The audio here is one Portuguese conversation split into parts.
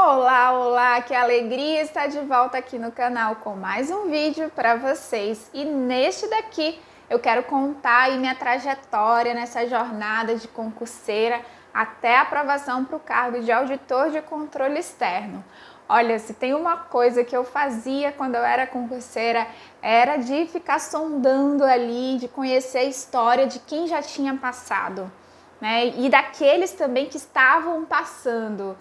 Olá, olá, que alegria estar de volta aqui no canal com mais um vídeo para vocês. E neste daqui eu quero contar aí minha trajetória nessa jornada de concurseira até a aprovação para o cargo de auditor de controle externo. Olha, se tem uma coisa que eu fazia quando eu era concurseira, era de ficar sondando ali, de conhecer a história de quem já tinha passado, né? E daqueles também que estavam passando.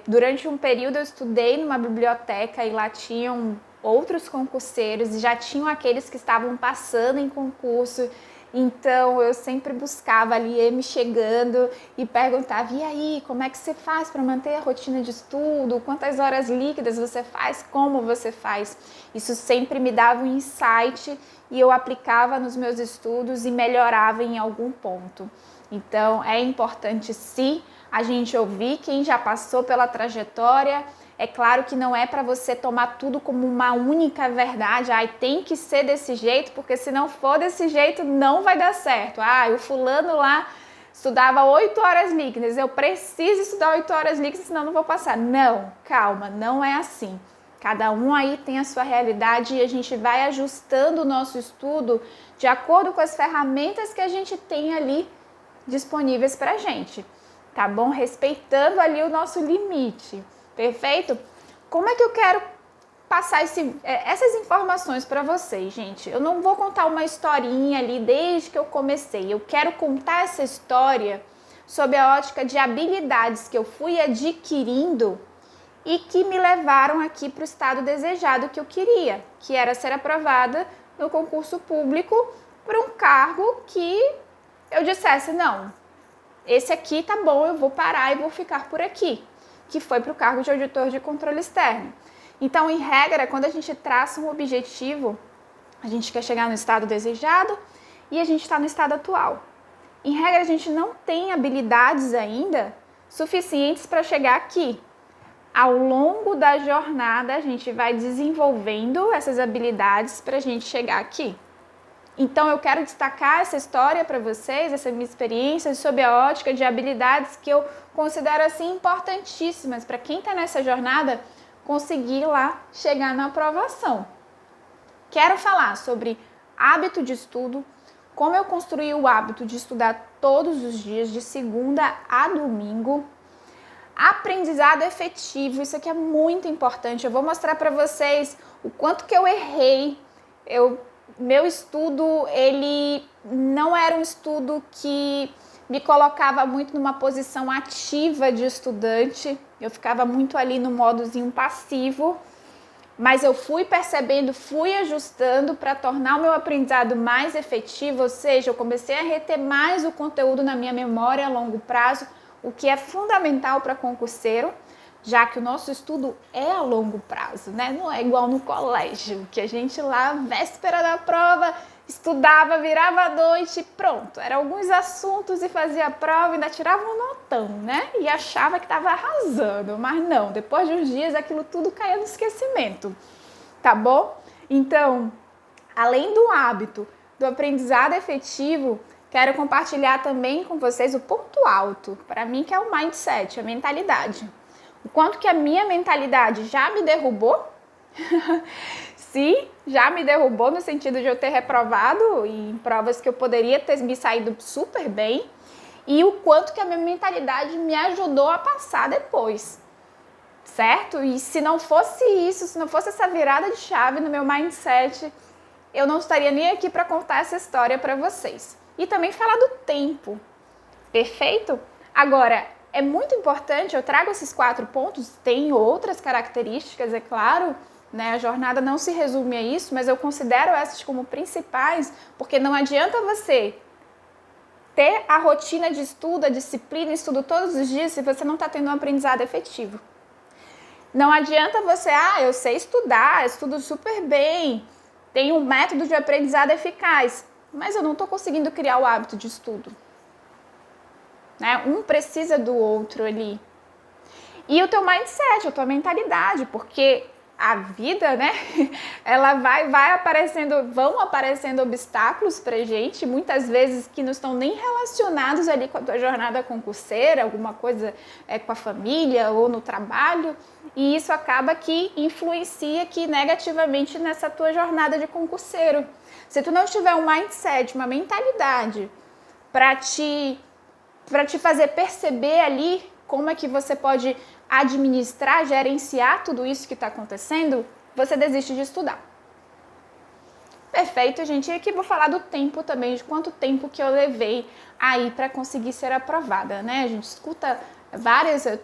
Durante um período eu estudei numa biblioteca e lá tinham outros concurseiros e já tinham aqueles que estavam passando em concurso. Então eu sempre buscava ali, me chegando e perguntava: e aí, como é que você faz para manter a rotina de estudo? Quantas horas líquidas você faz? Como você faz? Isso sempre me dava um insight e eu aplicava nos meus estudos e melhorava em algum ponto. Então é importante sim a gente ouvir quem já passou pela trajetória. É claro que não é para você tomar tudo como uma única verdade, tem que ser desse jeito, porque se não for desse jeito não vai dar certo. O fulano lá estudava 8 horas líquidas, eu preciso estudar 8 horas líquidas, senão não vou passar. Não, calma, não é assim. Cada um aí tem a sua realidade e a gente vai ajustando o nosso estudo de acordo com as ferramentas que a gente tem ali disponíveis para a gente, tá bom? Respeitando ali o nosso limite, perfeito? Como é que eu quero passar essas informações para vocês, gente? Eu não vou contar uma historinha ali desde que eu comecei, eu quero contar essa história sob a ótica de habilidades que eu fui adquirindo e que me levaram aqui para o estado desejado que eu queria, que era ser aprovada no concurso público para um cargo que eu dissesse: não, esse aqui tá bom, eu vou parar e vou ficar por aqui, que foi para o cargo de auditor de controle externo. Então, em regra, quando a gente traça um objetivo, a gente quer chegar no estado desejado e a gente está no estado atual. Em regra, a gente não tem habilidades ainda suficientes para chegar aqui. Ao longo da jornada, a gente vai desenvolvendo essas habilidades para a gente chegar aqui. Então eu quero destacar essa história para vocês, essa minha experiência sob a ótica de habilidades que eu considero assim importantíssimas para quem está nessa jornada conseguir lá chegar na aprovação. Quero falar sobre hábito de estudo, como eu construí o hábito de estudar todos os dias, de segunda a domingo. Aprendizado efetivo, isso aqui é muito importante. Eu vou mostrar para vocês o quanto que eu errei. Meu estudo, ele não era um estudo que me colocava muito numa posição ativa de estudante. Eu ficava muito ali no modozinho passivo, mas eu fui percebendo, fui ajustando para tornar o meu aprendizado mais efetivo, ou seja, eu comecei a reter mais o conteúdo na minha memória a longo prazo, o que é fundamental para concurseiro, já que o nosso estudo é a longo prazo, né? Não é igual no colégio, que a gente lá, véspera da prova, estudava, virava a noite e pronto. Eram alguns assuntos e fazia a prova e ainda tirava um notão, né? E achava que estava arrasando, mas não, depois de uns dias aquilo tudo caía no esquecimento, tá bom? Então, além do hábito do aprendizado efetivo, quero compartilhar também com vocês o ponto alto, para mim que é o mindset, a mentalidade. O quanto que a minha mentalidade já me derrubou, sim, já me derrubou no sentido de eu ter reprovado em provas que eu poderia ter me saído super bem, e o quanto que a minha mentalidade me ajudou a passar depois, certo? E se não fosse isso, se não fosse essa virada de chave no meu mindset, eu não estaria nem aqui para contar essa história para vocês. E também falar do tempo, perfeito? Agora, é muito importante, eu trago esses 4 pontos, tem outras características, é claro, né? A jornada não se resume a isso, mas eu considero essas como principais, porque não adianta você ter a rotina de estudo, a disciplina, estudo todos os dias, se você não está tendo um aprendizado efetivo. Não adianta você, eu sei estudar, estudo super bem, tenho um método de aprendizado eficaz, mas eu não estou conseguindo criar o hábito de estudo. Né? Um precisa do outro ali. E o teu mindset, a tua mentalidade, porque a vida, né? Ela vão aparecendo obstáculos pra gente, muitas vezes que não estão nem relacionados ali com a tua jornada concurseira, alguma coisa com a família ou no trabalho, e isso acaba que influencia aqui negativamente nessa tua jornada de concurseiro. Se tu não tiver um mindset, uma mentalidade para te fazer perceber ali como é que você pode administrar, gerenciar tudo isso que está acontecendo, você desiste de estudar. Perfeito, gente. E aqui vou falar do tempo também, de quanto tempo que eu levei aí para conseguir ser aprovada, né? A gente escuta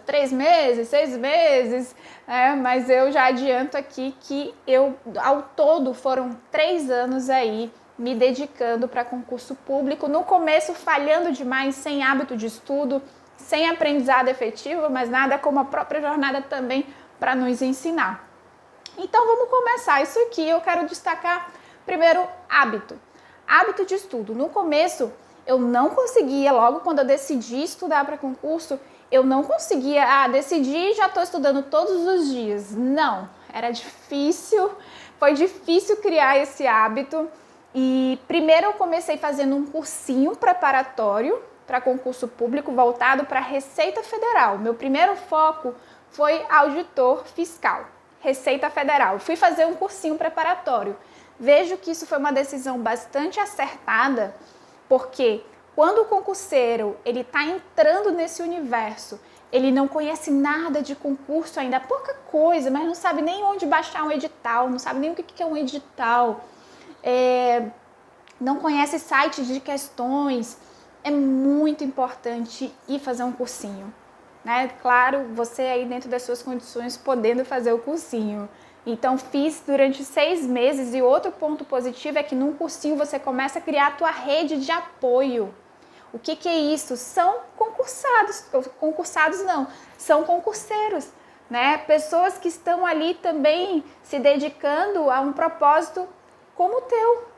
3 meses, 6 meses, mas eu já adianto aqui que ao todo, foram 3 anos aí me dedicando para concurso público. No começo, falhando demais, sem hábito de estudo, sem aprendizado efetivo, mas nada como a própria jornada também para nos ensinar. Então, vamos começar isso aqui. Eu quero destacar primeiro hábito de estudo. No começo, eu não conseguia, logo quando eu decidi estudar para concurso, eu não conseguia, decidi, já estou estudando todos os dias. Não, era difícil, foi difícil criar esse hábito. E primeiro eu comecei fazendo um cursinho preparatório para concurso público voltado para a Receita Federal. Meu primeiro foco foi auditor fiscal, Receita Federal. Fui fazer um cursinho preparatório. Vejo que isso foi uma decisão bastante acertada, porque quando o concurseiro ele está entrando nesse universo, ele não conhece nada de concurso ainda, pouca coisa, mas não sabe nem onde baixar um edital, não sabe nem o que é um edital, não conhece sites de questões. É muito importante ir fazer um cursinho, né? Claro, você aí dentro das suas condições podendo fazer o cursinho. Então fiz durante 6 meses, e outro ponto positivo é que num cursinho você começa a criar a tua rede de apoio. O que é isso? São são concurseiros, né? Pessoas que estão ali também se dedicando a um propósito como o teu.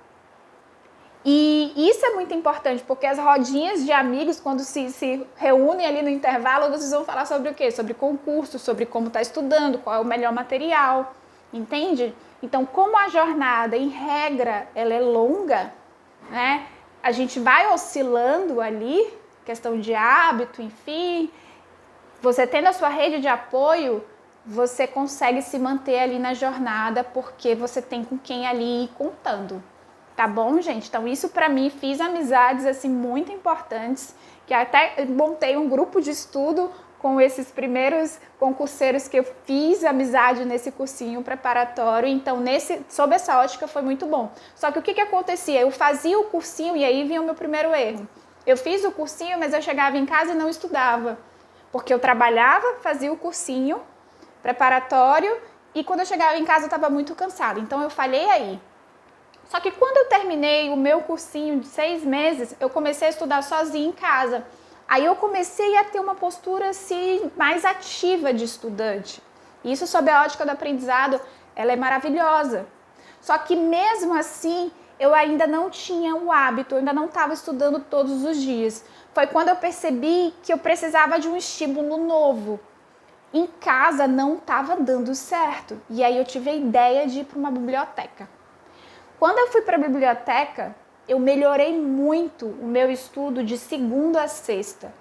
E isso é muito importante, porque as rodinhas de amigos, quando se reúnem ali no intervalo, vocês vão falar sobre o quê? Sobre concurso, sobre como está estudando, qual é o melhor material, entende? Então, como a jornada, em regra, ela é longa, né? A gente vai oscilando ali, questão de hábito, enfim. Você tendo a sua rede de apoio, você consegue se manter ali na jornada, porque você tem com quem ali ir contando. Tá bom, gente? Então, isso para mim, fiz amizades, assim, muito importantes, que até montei um grupo de estudo com esses primeiros concurseiros que eu fiz amizade nesse cursinho preparatório. Então, sob essa ótica, foi muito bom. Só que o que acontecia? Eu fazia o cursinho e aí vinha o meu primeiro erro. Eu fiz o cursinho, mas eu chegava em casa e não estudava, porque eu trabalhava, fazia o cursinho preparatório e quando eu chegava em casa eu estava muito cansada. Então, eu falhei aí. Só que quando eu terminei o meu cursinho de 6 meses, eu comecei a estudar sozinha em casa. Aí eu comecei a ter uma postura assim, mais ativa de estudante. Isso, sob a ótica do aprendizado, ela é maravilhosa. Só que mesmo assim, eu ainda não tinha o hábito, eu ainda não estava estudando todos os dias. Foi quando eu percebi que eu precisava de um estímulo novo. Em casa não estava dando certo. E aí eu tive a ideia de ir para uma biblioteca. Quando eu fui para a biblioteca, eu melhorei muito o meu estudo de segunda a sexta.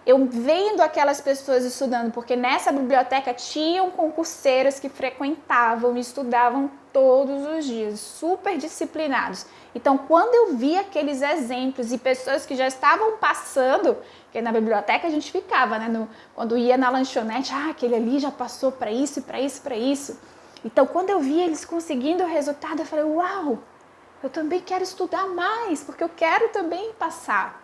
Eu vendo aquelas pessoas estudando, porque nessa biblioteca tinham concurseiros que frequentavam e estudavam todos os dias, super disciplinados. Então, quando eu vi aqueles exemplos e pessoas que já estavam passando, porque na biblioteca a gente ficava, né? Quando ia na lanchonete, aquele ali já passou para isso, para isso, para isso. Então, quando eu vi eles conseguindo o resultado, eu falei, uau, eu também quero estudar mais, porque eu quero também passar.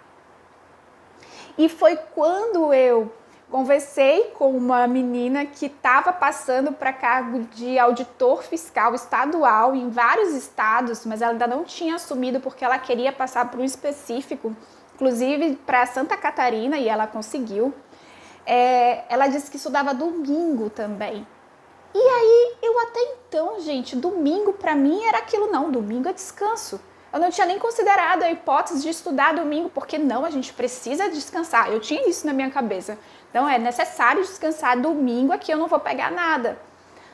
E foi quando eu conversei com uma menina que estava passando para cargo de auditor fiscal estadual em vários estados, mas ela ainda não tinha assumido porque ela queria passar para um específico, inclusive para Santa Catarina, e ela conseguiu. Ela disse que estudava domingo também. E aí, eu até então, gente, domingo para mim era aquilo, não, domingo é descanso. Eu não tinha nem considerado a hipótese de estudar domingo, porque não, a gente precisa descansar. Eu tinha isso na minha cabeça. Então, é necessário descansar domingo, aqui eu não vou pegar nada.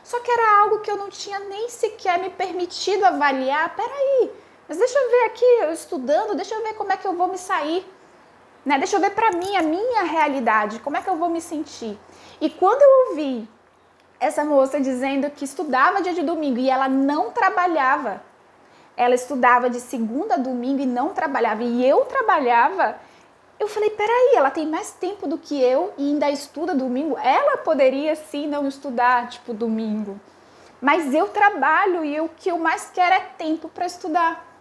Só que era algo que eu não tinha nem sequer me permitido avaliar. Peraí, mas deixa eu ver aqui, eu estudando, deixa eu ver como é que eu vou me sair. Né? Deixa eu ver para mim, a minha realidade, como é que eu vou me sentir. E quando eu ouvi essa moça dizendo que estudava dia de domingo e ela não trabalhava, ela estudava de segunda a domingo e não trabalhava, e eu trabalhava, eu falei, peraí, ela tem mais tempo do que eu e ainda estuda domingo? Ela poderia sim não estudar, tipo, domingo. Mas eu trabalho e o que eu mais quero é tempo para estudar.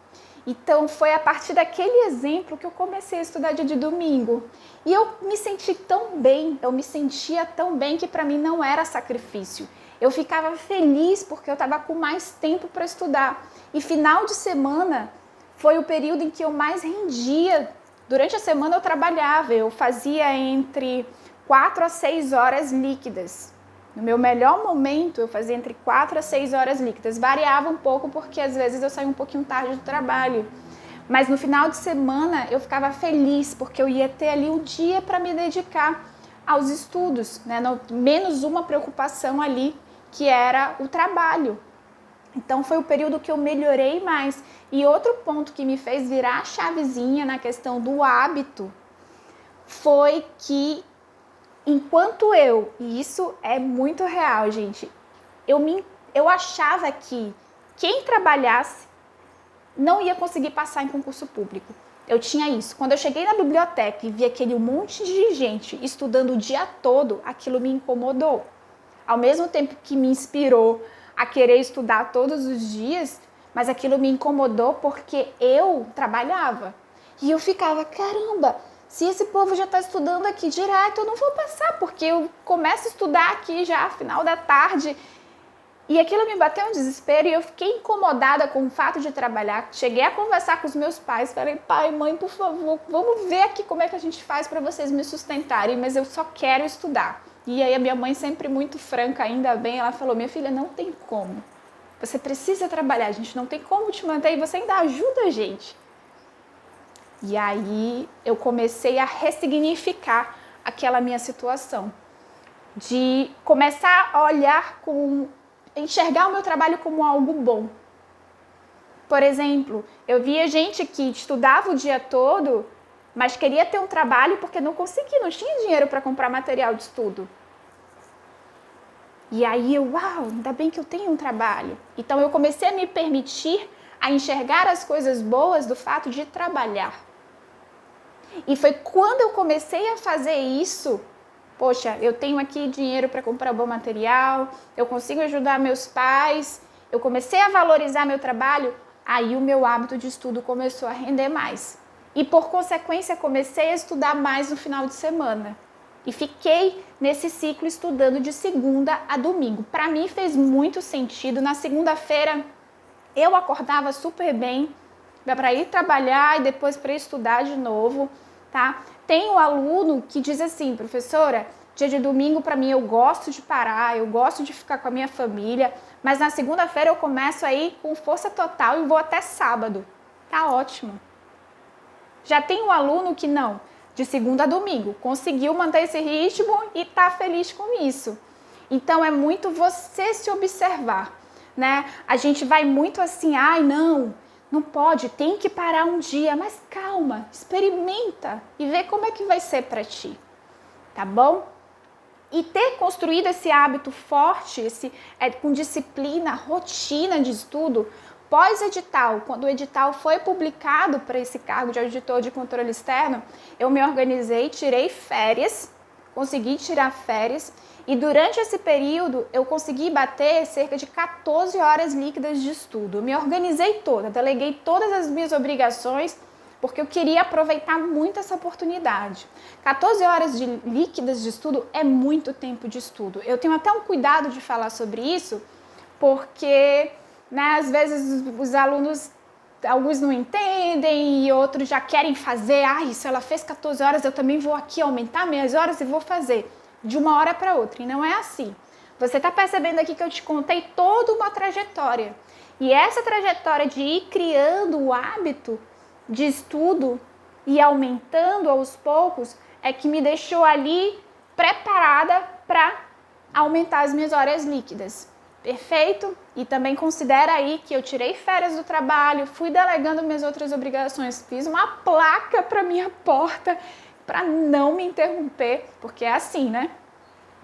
Então, foi a partir daquele exemplo que eu comecei a estudar dia de domingo. E eu me senti tão bem, eu me sentia tão bem que para mim não era sacrifício. Eu ficava feliz porque eu estava com mais tempo para estudar. E final de semana foi o período em que eu mais rendia. Durante a semana eu trabalhava, eu fazia entre 4 a 6 horas líquidas. No meu melhor momento, eu fazia entre 4 a 6 horas líquidas. Variava um pouco porque às vezes eu saía um pouquinho tarde do trabalho. Mas no final de semana eu ficava feliz porque eu ia ter ali o dia para me dedicar aos estudos, né? Menos uma preocupação ali que era o trabalho. Então foi o período que eu melhorei mais. E outro ponto que me fez virar a chavezinha na questão do hábito foi que enquanto e isso é muito real, gente, eu achava que quem trabalhasse não ia conseguir passar em concurso público. Eu tinha isso. Quando eu cheguei na biblioteca e vi aquele monte de gente estudando o dia todo, aquilo me incomodou. Ao mesmo tempo que me inspirou a querer estudar todos os dias, mas aquilo me incomodou porque eu trabalhava. E eu ficava, caramba, se esse povo já está estudando aqui direto, eu não vou passar, porque eu começo a estudar aqui já final da tarde. E aquilo me bateu um desespero e eu fiquei incomodada com o fato de trabalhar. Cheguei a conversar com os meus pais, falei, pai, mãe, por favor, vamos ver aqui como é que a gente faz para vocês me sustentarem, mas eu só quero estudar. E aí a minha mãe, sempre muito franca, ainda bem, ela falou, minha filha, não tem como. Você precisa trabalhar, a gente não tem como te manter e você ainda ajuda a gente. E aí eu comecei a ressignificar aquela minha situação, de começar a olhar enxergar o meu trabalho como algo bom. Por exemplo, eu via gente que estudava o dia todo, mas queria ter um trabalho porque não conseguia, não tinha dinheiro para comprar material de estudo. E aí uau, ainda bem que eu tenho um trabalho. Então eu comecei a me permitir a enxergar as coisas boas do fato de trabalhar. E foi quando eu comecei a fazer isso, poxa, eu tenho aqui dinheiro para comprar bom material, eu consigo ajudar meus pais, eu comecei a valorizar meu trabalho, aí o meu hábito de estudo começou a render mais. E por consequência comecei a estudar mais no final de semana. E fiquei nesse ciclo estudando de segunda a domingo. Para mim fez muito sentido. Na segunda-feira eu acordava super bem para ir trabalhar e depois para estudar de novo, tá? Tem um aluno que diz assim, professora, dia de domingo para mim eu gosto de parar, eu gosto de ficar com a minha família, mas na segunda-feira eu começo aí com força total e vou até sábado. Tá ótimo. Já tem um aluno que não, de segunda a domingo, conseguiu manter esse ritmo e tá feliz com isso. Então é muito você se observar, né? A gente vai muito assim, ai não pode, tem que parar um dia, mas calma, experimenta e vê como é que vai ser para ti, tá bom? E ter construído esse hábito forte, com disciplina, rotina de estudo, pós-edital, quando o edital foi publicado para esse cargo de auditor de controle externo, eu me organizei, tirei férias, consegui tirar férias e durante esse período eu consegui bater cerca de 14 horas líquidas de estudo. Eu me organizei toda, deleguei todas as minhas obrigações porque eu queria aproveitar muito essa oportunidade. 14 horas líquidas de estudo é muito tempo de estudo. Eu tenho até um cuidado de falar sobre isso porque às vezes os alunos, alguns não entendem e outros já querem fazer. Se ela fez 14 horas, eu também vou aqui aumentar minhas horas e vou fazer de uma hora para outra. E não é assim. Você está percebendo aqui que eu te contei toda uma trajetória. E essa trajetória de ir criando o hábito de estudo e aumentando aos poucos é que me deixou ali preparada para aumentar as minhas horas líquidas. Perfeito? E também considera aí que eu tirei férias do trabalho, fui delegando minhas outras obrigações, fiz uma placa para minha porta para não me interromper, porque é assim, né?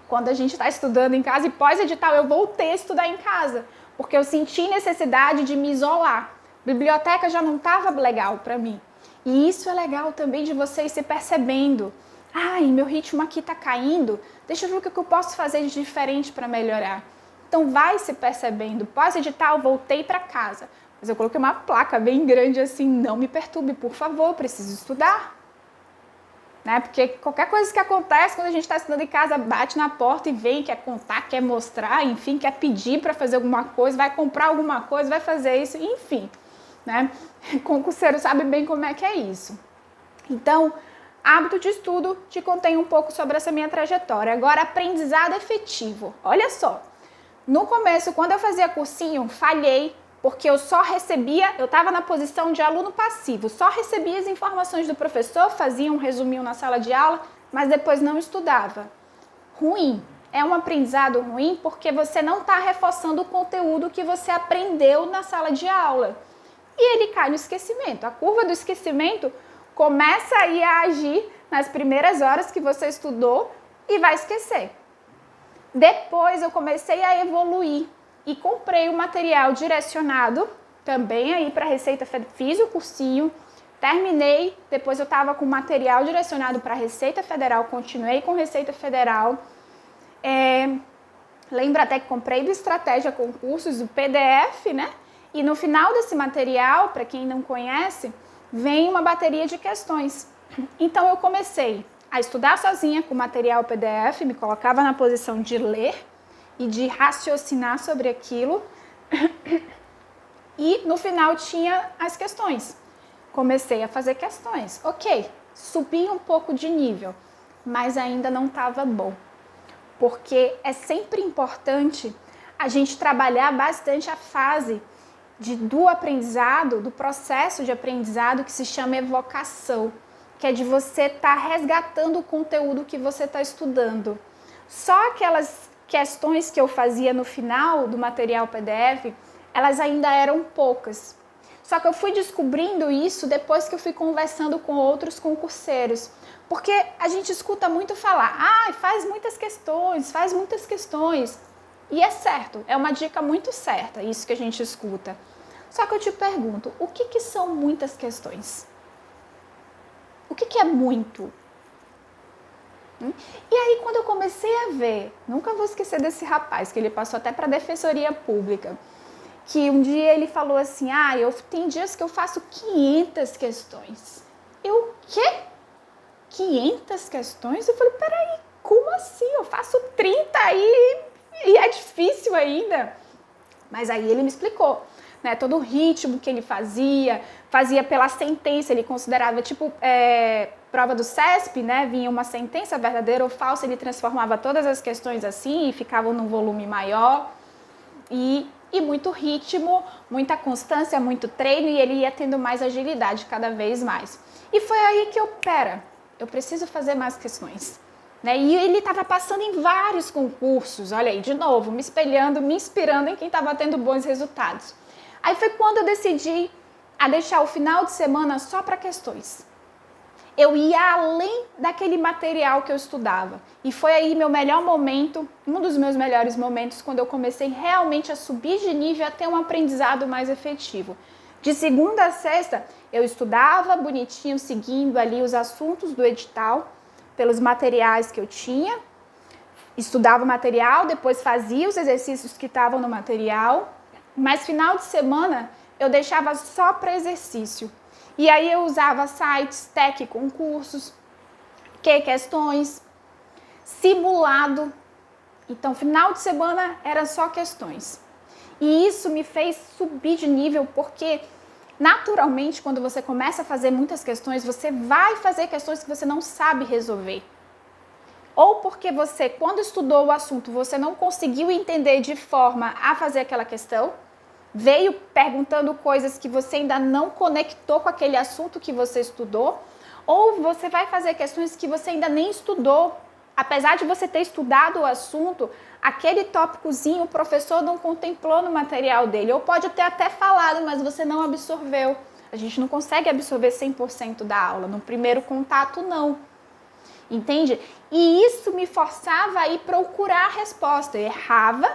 Quando a gente está estudando em casa e pós-edital, eu voltei a estudar em casa, porque eu senti necessidade de me isolar. Biblioteca já não estava legal para mim. E isso é legal também de vocês se percebendo. Ai, meu ritmo aqui está caindo, deixa eu ver o que eu posso fazer de diferente para melhorar. Então vai se percebendo. Pós-edital, voltei para casa. Mas eu coloquei uma placa bem grande assim, não me perturbe, por favor, preciso estudar. Né? Porque qualquer coisa que acontece quando a gente está estudando em casa, bate na porta e vem, quer contar, quer mostrar, enfim, quer pedir para fazer alguma coisa, vai comprar alguma coisa, vai fazer isso, enfim. Né? Concurseiro sabe bem como é que é isso. Então, hábito de estudo, te contei um pouco sobre essa minha trajetória. Agora, aprendizado efetivo. Olha só. No começo, quando eu fazia cursinho, falhei, porque eu só recebia, eu estava na posição de aluno passivo, só recebia as informações do professor, fazia um resuminho na sala de aula, mas depois não estudava. Ruim. É um aprendizado ruim porque você não está reforçando o conteúdo que você aprendeu na sala de aula. E ele cai no esquecimento. A curva do esquecimento começa aí a agir nas primeiras horas que você estudou e vai esquecer. Depois eu comecei a evoluir e comprei o material direcionado, também aí para Receita Federal, fiz o cursinho, terminei, depois eu estava com material direcionado para Receita Federal, continuei com Receita Federal. Lembro até que comprei do Estratégia Concursos, o PDF, né? E no final desse material, para quem não conhece, vem uma bateria de questões. Então eu comecei a estudar sozinha com material PDF, me colocava na posição de ler e de raciocinar sobre aquilo. E no final tinha as questões. Comecei a fazer questões. Ok, subi um pouco de nível, mas ainda não estava bom. Porque é sempre importante a gente trabalhar bastante a fase do aprendizado, do processo de aprendizado que se chama evocação, que é de você estar resgatando o conteúdo que você está estudando. Só aquelas questões que eu fazia no final do material PDF, elas ainda eram poucas. Só que eu fui descobrindo isso depois que eu fui conversando com outros concurseiros. Porque a gente escuta muito falar, faz muitas questões. E é certo, é uma dica muito certa, isso que a gente escuta. Só que eu te pergunto, o que são muitas questões? O que é muito? E aí quando eu comecei a ver, nunca vou esquecer desse rapaz, que ele passou até para a Defensoria Pública, que um dia ele falou assim, tem dias que eu faço 500 questões. Eu, quê? 500 questões? Eu falei, peraí, como assim? Eu faço 30 aí e é difícil ainda. Mas aí ele me explicou, né, todo o ritmo que ele fazia pela sentença, ele considerava tipo prova do CESP, né, vinha uma sentença verdadeira ou falsa, ele transformava todas as questões assim e ficavam num volume maior e muito ritmo, muita constância, muito treino e ele ia tendo mais agilidade cada vez mais. E foi aí que eu preciso fazer mais questões. Né? E ele estava passando em vários concursos, olha aí, de novo, me espelhando, me inspirando em quem estava tendo bons resultados. Aí foi quando eu decidi a deixar o final de semana só para questões. Eu ia além daquele material que eu estudava. E foi aí meu melhor momento, um dos meus melhores momentos, quando eu comecei realmente a subir de nível e a ter um aprendizado mais efetivo. De segunda a sexta, eu estudava bonitinho, seguindo ali os assuntos do edital, pelos materiais que eu tinha, estudava o material, depois fazia os exercícios que estavam no material, mas final de semana eu deixava só para exercício. E aí eu usava sites, tech concursos, questões, simulado. Então, final de semana era só questões. E isso me fez subir de nível porque, naturalmente, quando você começa a fazer muitas questões, você vai fazer questões que você não sabe resolver. Ou porque você, quando estudou o assunto, você não conseguiu entender de forma a fazer aquela questão, veio perguntando coisas que você ainda não conectou com aquele assunto que você estudou, ou você vai fazer questões que você ainda nem estudou Apesar de você ter estudado o assunto, aquele tópicozinho o professor não contemplou no material dele, ou pode ter até falado, mas você não absorveu. A gente não consegue absorver 100% da aula, no primeiro contato não. Entende? E isso me forçava a ir procurar a resposta. Eu errava,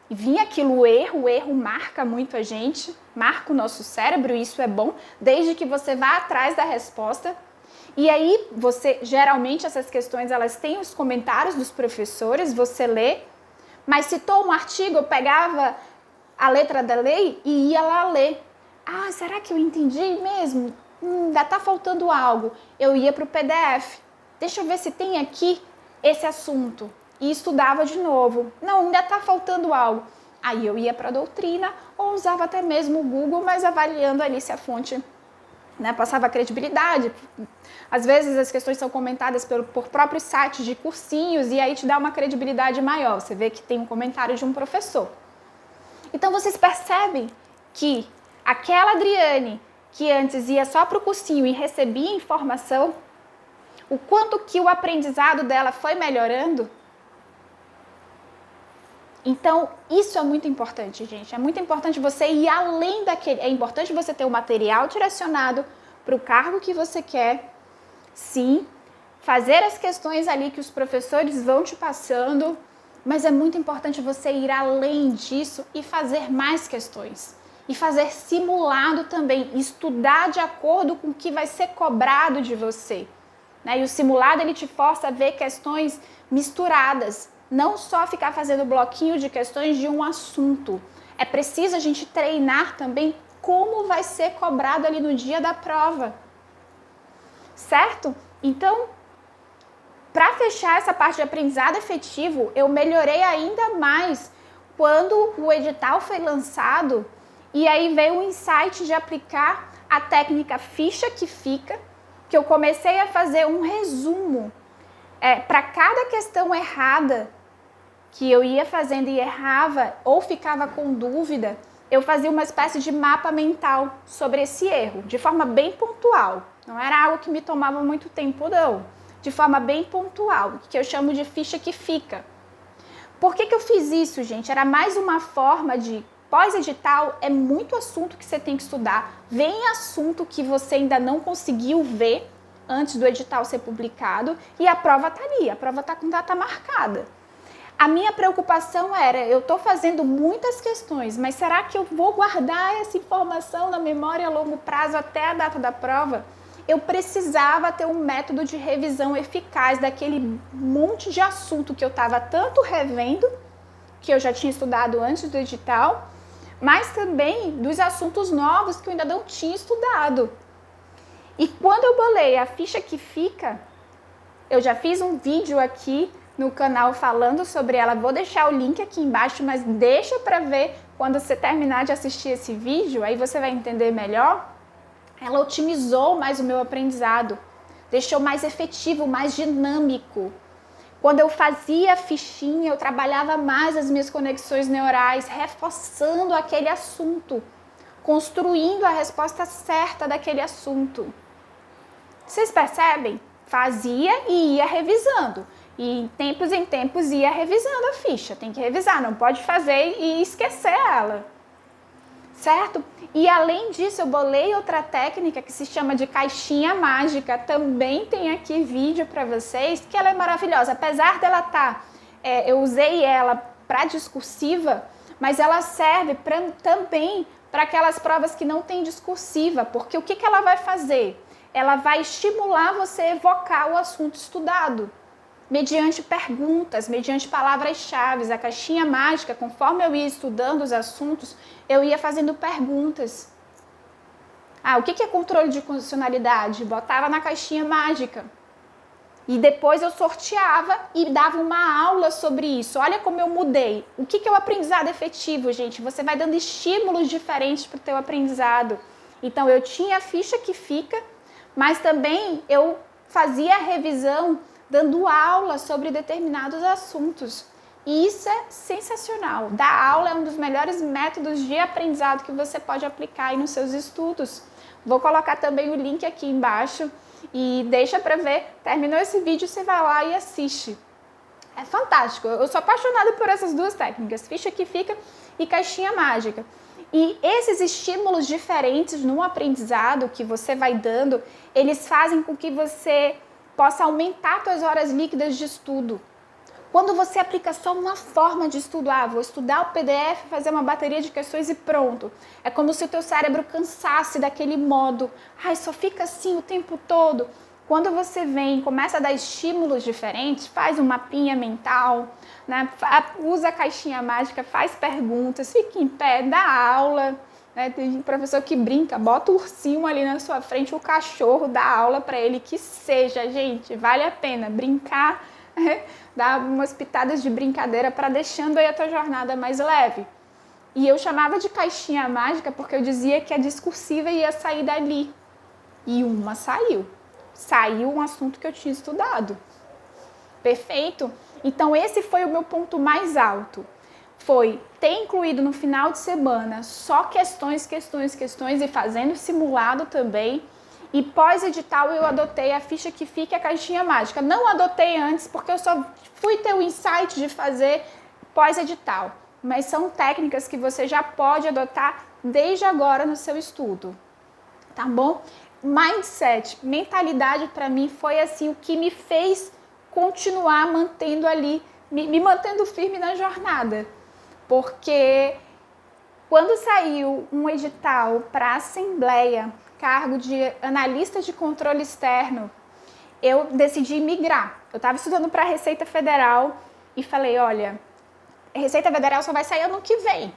e vinha aquilo, o erro marca muito a gente, marca o nosso cérebro, e isso é bom, desde que você vá atrás da resposta. E aí, geralmente essas questões, elas têm os comentários dos professores, você lê, mas citou um artigo, eu pegava a letra da lei e ia lá ler. Ah, será que eu entendi mesmo? Ainda tá faltando algo. Eu ia para o PDF. Deixa eu ver se tem aqui esse assunto. E estudava de novo. Não, ainda tá faltando algo. Aí eu ia para a doutrina ou usava até mesmo o Google, mas avaliando ali se a fonte, né, passava credibilidade. Às vezes as questões são comentadas por próprios sites de cursinhos e aí te dá uma credibilidade maior. Você vê que tem um comentário de um professor. Então vocês percebem que aquela Adriane que antes ia só para o cursinho e recebia informação, o quanto que o aprendizado dela foi melhorando? Então, isso é muito importante, gente. É muito importante você ir além daquele... É importante você ter o material direcionado para o cargo que você quer. Sim, fazer as questões ali que os professores vão te passando, mas é muito importante você ir além disso e fazer mais questões. E fazer simulado também, estudar de acordo com o que vai ser cobrado de você. Né? E o simulado, ele te força a ver questões misturadas, não só ficar fazendo bloquinho de questões de um assunto. É preciso a gente treinar também como vai ser cobrado ali no dia da prova. Certo? Então, para fechar essa parte de aprendizado efetivo, eu melhorei ainda mais quando o edital foi lançado e aí veio o insight de aplicar a técnica ficha que fica, que eu comecei a fazer um resumo para cada questão errada que eu ia fazendo e errava ou ficava com dúvida, eu fazia uma espécie de mapa mental sobre esse erro, de forma bem pontual. Não era algo que me tomava muito tempo, não. De forma bem pontual, que eu chamo de ficha que fica. Por que eu fiz isso, gente? Era mais uma forma de, pós-edital, é muito assunto que você tem que estudar. Vem assunto que você ainda não conseguiu ver antes do edital ser publicado e a prova está ali, a prova está com data marcada. A minha preocupação era, eu estou fazendo muitas questões, mas será que eu vou guardar essa informação na memória a longo prazo até a data da prova? Eu precisava ter um método de revisão eficaz daquele monte de assunto que eu estava tanto revendo, que eu já tinha estudado antes do edital, mas também dos assuntos novos que eu ainda não tinha estudado. E quando eu bolei a ficha que fica, eu já fiz um vídeo aqui no canal falando sobre ela, vou deixar o link aqui embaixo, mas deixa para ver quando você terminar de assistir esse vídeo, aí você vai entender melhor. Ela otimizou mais o meu aprendizado, deixou mais efetivo, mais dinâmico. Quando eu fazia a fichinha, eu trabalhava mais as minhas conexões neurais, reforçando aquele assunto, construindo a resposta certa daquele assunto. Vocês percebem? Fazia e ia revisando. E em tempos ia revisando a ficha. Tem que revisar, não pode fazer e esquecer ela. Certo? E além disso, eu bolei outra técnica que se chama de caixinha mágica. Também tem aqui vídeo para vocês, que ela é maravilhosa. Apesar dela estar, eu usei ela para discursiva, mas ela serve também para aquelas provas que não tem discursiva. Porque o que ela vai fazer? Ela vai estimular você a evocar o assunto estudado. Mediante perguntas, mediante palavras-chave, a caixinha mágica, conforme eu ia estudando os assuntos, eu ia fazendo perguntas. O que é controle de condicionalidade? Botava na caixinha mágica. E depois eu sorteava e dava uma aula sobre isso. Olha como eu mudei. O que é o aprendizado efetivo, gente? Você vai dando estímulos diferentes para o teu aprendizado. Então, eu tinha a ficha que fica, mas também eu fazia a revisão dando aula sobre determinados assuntos. E isso é sensacional. Dar aula é um dos melhores métodos de aprendizado que você pode aplicar aí nos seus estudos. Vou colocar também o link aqui embaixo e deixa para ver. Terminou esse vídeo, você vai lá e assiste. É fantástico. Eu sou apaixonada por essas duas técnicas, ficha que fica e caixinha mágica. E esses estímulos diferentes no aprendizado que você vai dando, eles fazem com que você possa aumentar suas horas líquidas de estudo. Quando você aplica só uma forma de estudo, vou estudar o PDF, fazer uma bateria de questões e pronto. É como se o teu cérebro cansasse daquele modo. Só fica assim o tempo todo. Quando você vem e começa a dar estímulos diferentes, faz um mapinha mental, né? Usa a caixinha mágica, faz perguntas, fica em pé, dá aula. Né? Tem professor que brinca, bota o ursinho ali na sua frente, o cachorro, dá aula para ele, que seja, gente, vale a pena brincar, dar umas pitadas de brincadeira para deixando aí a tua jornada mais leve. E eu chamava de caixinha mágica porque eu dizia que a discursiva ia sair dali. E uma saiu. Saiu um assunto que eu tinha estudado. Perfeito? Então esse foi o meu ponto mais alto. Foi ter incluído no final de semana só questões e fazendo simulado também. E pós-edital eu adotei a ficha que fica e a caixinha mágica. Não adotei antes porque eu só fui ter o insight de fazer pós-edital. Mas são técnicas que você já pode adotar desde agora no seu estudo. Tá bom? Mindset, mentalidade para mim foi assim o que me fez continuar mantendo ali, me mantendo firme na jornada. Porque quando saiu um edital para a Assembleia, cargo de analista de controle externo, eu decidi migrar. Eu estava estudando para a Receita Federal e falei, olha, a Receita Federal só vai sair ano que vem.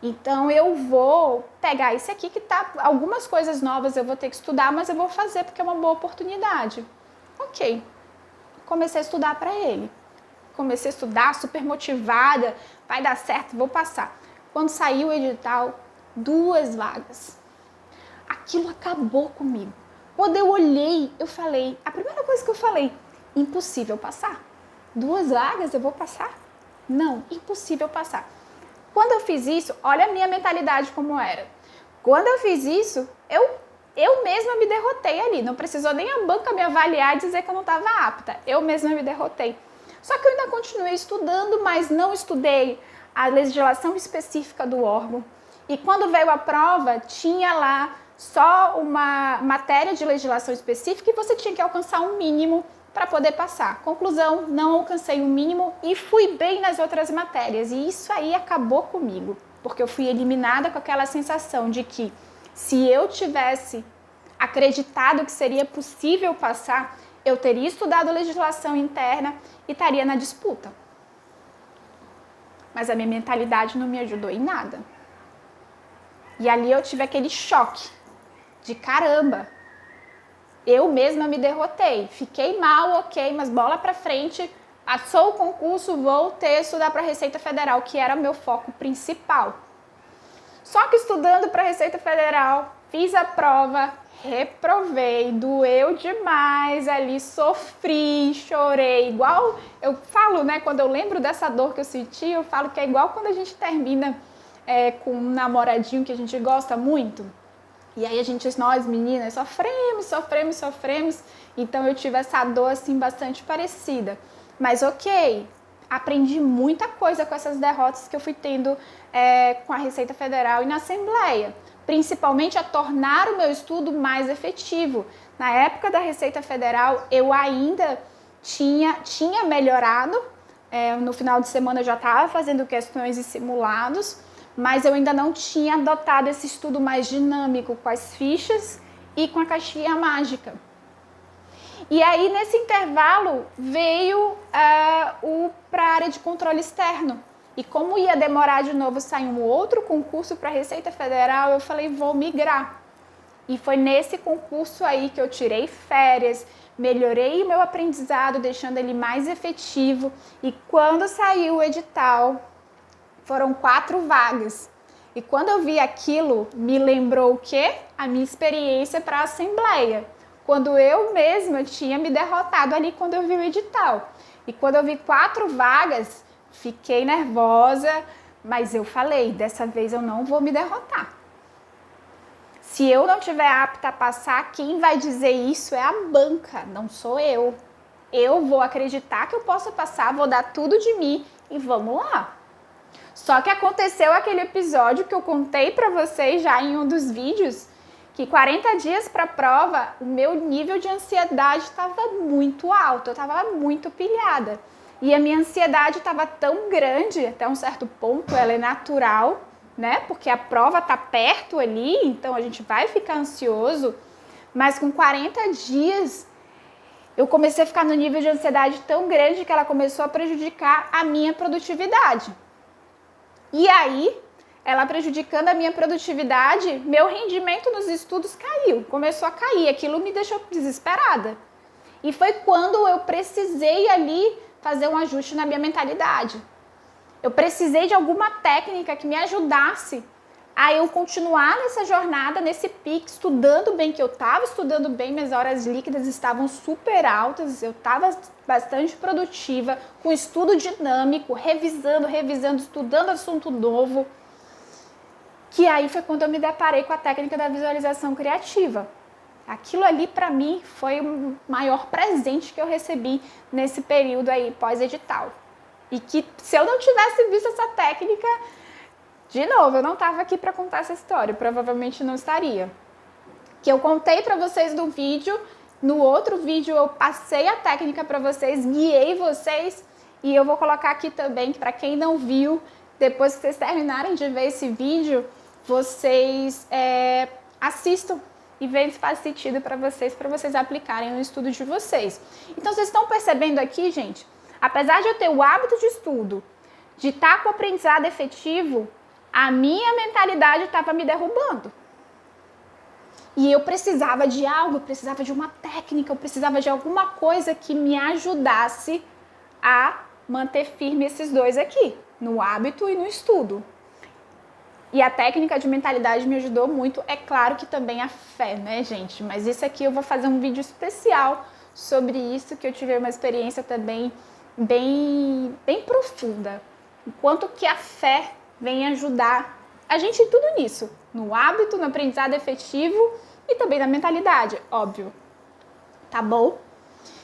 Então eu vou pegar esse aqui que tá, algumas coisas novas eu vou ter que estudar, mas eu vou fazer porque é uma boa oportunidade. Ok. Comecei a estudar para ele. Comecei a estudar, super motivada, vai dar certo, vou passar. Quando saiu o edital, 2 vagas. Aquilo acabou comigo. Quando eu olhei, eu falei, a primeira coisa que eu falei, impossível passar. 2 vagas, eu vou passar? Não, impossível passar. Quando eu fiz isso, olha a minha mentalidade como era. Quando eu fiz isso, eu mesma me derrotei ali. Não precisou nem a banca me avaliar e dizer que eu não estava apta. Eu mesma me derrotei. Só que eu ainda continuei estudando, mas não estudei a legislação específica do órgão. E quando veio a prova, tinha lá só uma matéria de legislação específica e você tinha que alcançar um mínimo para poder passar. Conclusão, não alcancei o mínimo e fui bem nas outras matérias. E isso aí acabou comigo, porque eu fui eliminada com aquela sensação de que se eu tivesse acreditado que seria possível passar, eu teria estudado legislação interna e estaria na disputa. Mas a minha mentalidade não me ajudou em nada. E ali eu tive aquele choque de caramba. Eu mesma me derrotei, fiquei mal, ok, mas bola pra frente, passou o concurso, voltei a estudar para a Receita Federal, que era o meu foco principal. Só que estudando para a Receita Federal, fiz a prova, reprovei, doeu demais ali, sofri, chorei, igual eu falo, né, quando eu lembro dessa dor que eu senti, eu falo que é igual quando a gente termina com um namoradinho que a gente gosta muito. E aí nós meninas, sofremos. Então eu tive essa dor assim bastante parecida. Mas ok, aprendi muita coisa com essas derrotas que eu fui tendo com a Receita Federal e na Assembleia. Principalmente a tornar o meu estudo mais efetivo. Na época da Receita Federal eu ainda tinha melhorado. No final de semana eu já estava fazendo questões e simulados. Mas eu ainda não tinha adotado esse estudo mais dinâmico com as fichas e com a caixinha mágica. E aí, nesse intervalo, veio para a área de controle externo. E como ia demorar de novo sair um outro concurso para a Receita Federal, eu falei, vou migrar. E foi nesse concurso aí que eu tirei férias, melhorei o meu aprendizado, deixando ele mais efetivo. E quando saiu o edital, foram 4 vagas. E quando eu vi aquilo, me lembrou o quê? A minha experiência para a Assembleia. Quando eu mesma tinha me derrotado ali quando eu vi o edital. E quando eu vi 4 vagas, fiquei nervosa, mas eu falei, dessa vez eu não vou me derrotar. Se eu não estiver apta a passar, quem vai dizer isso é a banca, não sou eu. eu vou acreditar que eu posso passar, vou dar tudo de mim e vamos lá. Só que aconteceu aquele episódio que eu contei para vocês já em um dos vídeos, que 40 dias para a prova, o meu nível de ansiedade estava muito alto, eu estava muito pilhada. E a minha ansiedade estava tão grande, até um certo ponto, ela é natural, né? Porque a prova está perto ali, então a gente vai ficar ansioso. Mas com 40 dias, eu comecei a ficar no nível de ansiedade tão grande que ela começou a prejudicar a minha produtividade. E aí, ela prejudicando a minha produtividade, meu rendimento nos estudos caiu, começou a cair. Aquilo me deixou desesperada. E foi quando eu precisei ali fazer um ajuste na minha mentalidade. Eu precisei de alguma técnica que me ajudasse a eu continuar nessa jornada, nesse pique, estudando bem, que eu estava estudando bem, minhas horas líquidas estavam super altas, eu estava bastante produtiva, com estudo dinâmico, revisando, estudando assunto novo. Que aí foi quando eu me deparei com a técnica da visualização criativa. Aquilo ali, para mim, foi o maior presente que eu recebi nesse período aí pós-edital. E que se eu não tivesse visto essa técnica, de novo, eu não estava aqui para contar essa história, provavelmente não estaria. Que eu contei para vocês no vídeo, no outro vídeo eu passei a técnica para vocês, guiei vocês, e eu vou colocar aqui também, para quem não viu, depois que vocês terminarem de ver esse vídeo, vocês assistam e vejam se faz sentido para vocês aplicarem no estudo de vocês. Então, vocês estão percebendo aqui, gente, apesar de eu ter o hábito de estudo, de estar com o aprendizado efetivo, a minha mentalidade estava me derrubando. E eu precisava de algo, eu precisava de uma técnica, eu precisava de alguma coisa que me ajudasse a manter firme esses dois aqui, no hábito e no estudo. E a técnica de mentalidade me ajudou muito, é claro que também a fé, né, gente? Mas isso aqui eu vou fazer um vídeo especial sobre isso, que eu tive uma experiência também bem profunda. O quanto que a fé vem ajudar a gente em tudo nisso, no hábito, no aprendizado efetivo e também na mentalidade, óbvio. Tá bom?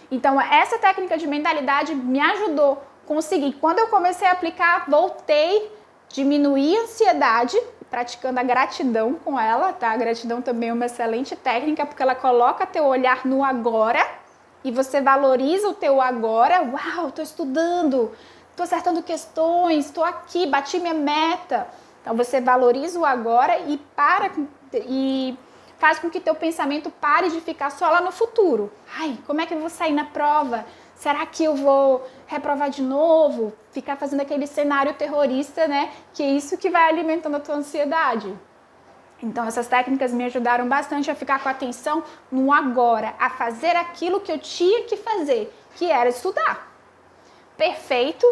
Então, essa técnica de mentalidade me ajudou a conseguir. Quando eu comecei a aplicar, voltei, diminuí a ansiedade, praticando a gratidão com ela, tá? A gratidão também é uma excelente técnica, porque ela coloca teu olhar no agora e você valoriza o teu agora. Uau, tô estudando, tô acertando questões, tô aqui, bati minha meta. Então, você valoriza o agora e faz com que teu pensamento pare de ficar só lá no futuro. Ai, como é que eu vou sair na prova? Será que eu vou reprovar de novo? Ficar fazendo aquele cenário terrorista, né? Que é isso que vai alimentando a tua ansiedade. Então, essas técnicas me ajudaram bastante a ficar com a atenção no agora, a fazer aquilo que eu tinha que fazer, que era estudar. Perfeito?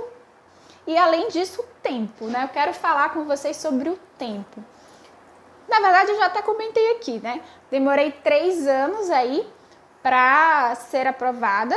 E além disso, o tempo, né? Eu quero falar com vocês sobre o tempo. Na verdade, eu já até comentei aqui, né? Demorei 3 anos aí para ser aprovada.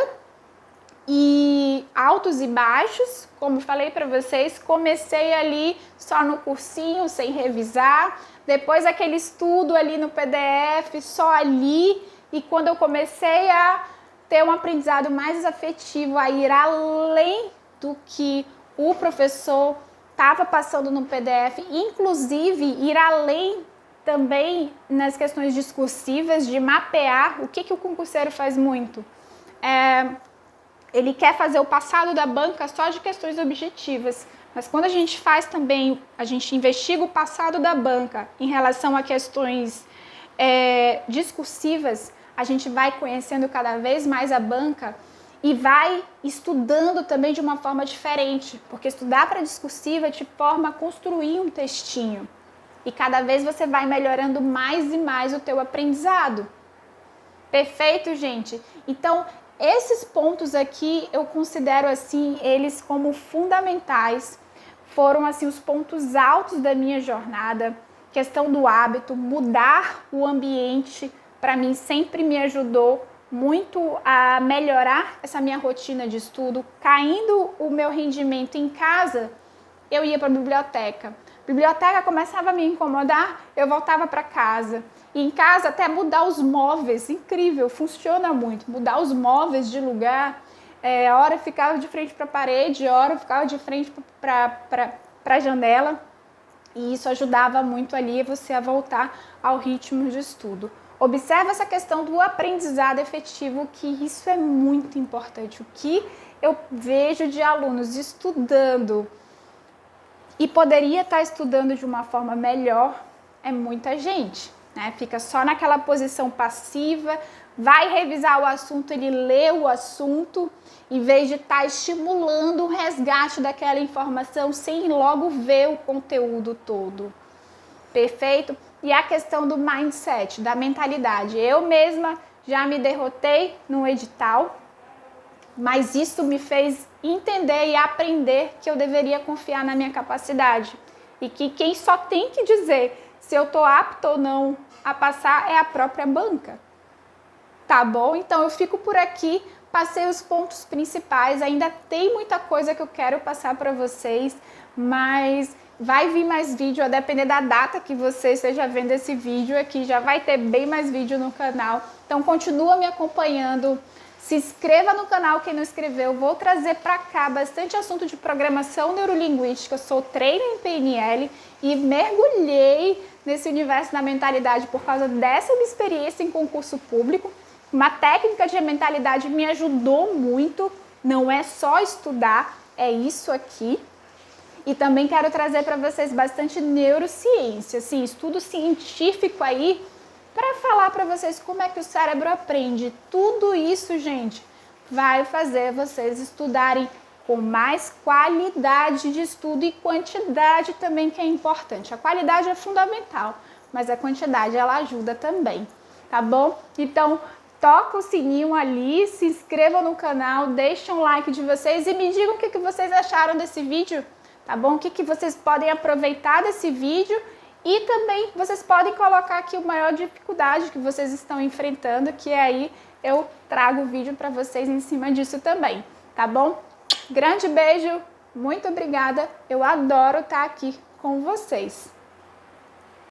E altos e baixos, como falei para vocês, comecei ali só no cursinho, sem revisar. Depois aquele estudo ali no PDF, só ali. E quando eu comecei a ter um aprendizado mais afetivo, a ir além do que o professor estava passando no PDF, inclusive ir além também nas questões discursivas, de mapear o que o concurseiro faz muito. Ele quer fazer o passado da banca só de questões objetivas, mas quando a gente faz também, a gente investiga o passado da banca em relação a questões discursivas, a gente vai conhecendo cada vez mais a banca e vai estudando também de uma forma diferente, porque estudar para discursiva te forma a construir um textinho. E cada vez você vai melhorando mais e mais o teu aprendizado. Perfeito, gente? Então, esses pontos aqui eu considero assim eles como fundamentais. Foram assim os pontos altos da minha jornada. Questão do hábito, mudar o ambiente, para mim sempre me ajudou muito a melhorar essa minha rotina de estudo. Caindo o meu rendimento em casa, eu ia para a biblioteca. Biblioteca começava a me incomodar, eu voltava para casa. E em casa até mudar os móveis, incrível, funciona muito. Mudar os móveis de lugar hora ficava de frente para a parede, hora ficava de frente para a janela, e isso ajudava muito ali você a voltar ao ritmo de estudo. Observa essa questão do aprendizado efetivo, que isso é muito importante. O que eu vejo de alunos estudando e poderia estar estudando de uma forma melhor é muita gente, né? Fica só naquela posição passiva, vai revisar o assunto, ele lê o assunto, em vez de estar estimulando o resgate daquela informação sem logo ver o conteúdo todo. Perfeito? E a questão do mindset, da mentalidade. Eu mesma já me derrotei no edital, mas isso me fez entender e aprender que eu deveria confiar na minha capacidade. E que quem só tem que dizer se eu estou apto ou não a passar é a própria banca. Tá bom? Então eu fico por aqui, passei os pontos principais, ainda tem muita coisa que eu quero passar para vocês, mas vai vir mais vídeo, a depender da data que você esteja vendo esse vídeo aqui, já vai ter bem mais vídeo no canal. Então continua me acompanhando, se inscreva no canal quem não inscreveu, vou trazer para cá bastante assunto de programação neurolinguística, eu sou trainer em PNL e mergulhei nesse universo da mentalidade por causa dessa minha experiência em concurso público. Uma técnica de mentalidade me ajudou muito, não é só estudar, é isso aqui. E também quero trazer para vocês bastante neurociência, assim, estudo científico aí, para falar para vocês como é que o cérebro aprende. Tudo isso, gente, vai fazer vocês estudarem com mais qualidade de estudo e quantidade também, que é importante. A qualidade é fundamental, mas a quantidade ela ajuda também, tá bom? Então, toca o sininho ali, se inscrevam no canal, deixem um like de vocês e me digam o que vocês acharam desse vídeo, tá bom? O que vocês podem aproveitar desse vídeo e também vocês podem colocar aqui a maior dificuldade que vocês estão enfrentando, que aí eu trago o vídeo para vocês em cima disso também, tá bom? Grande beijo, muito obrigada, eu adoro estar aqui com vocês.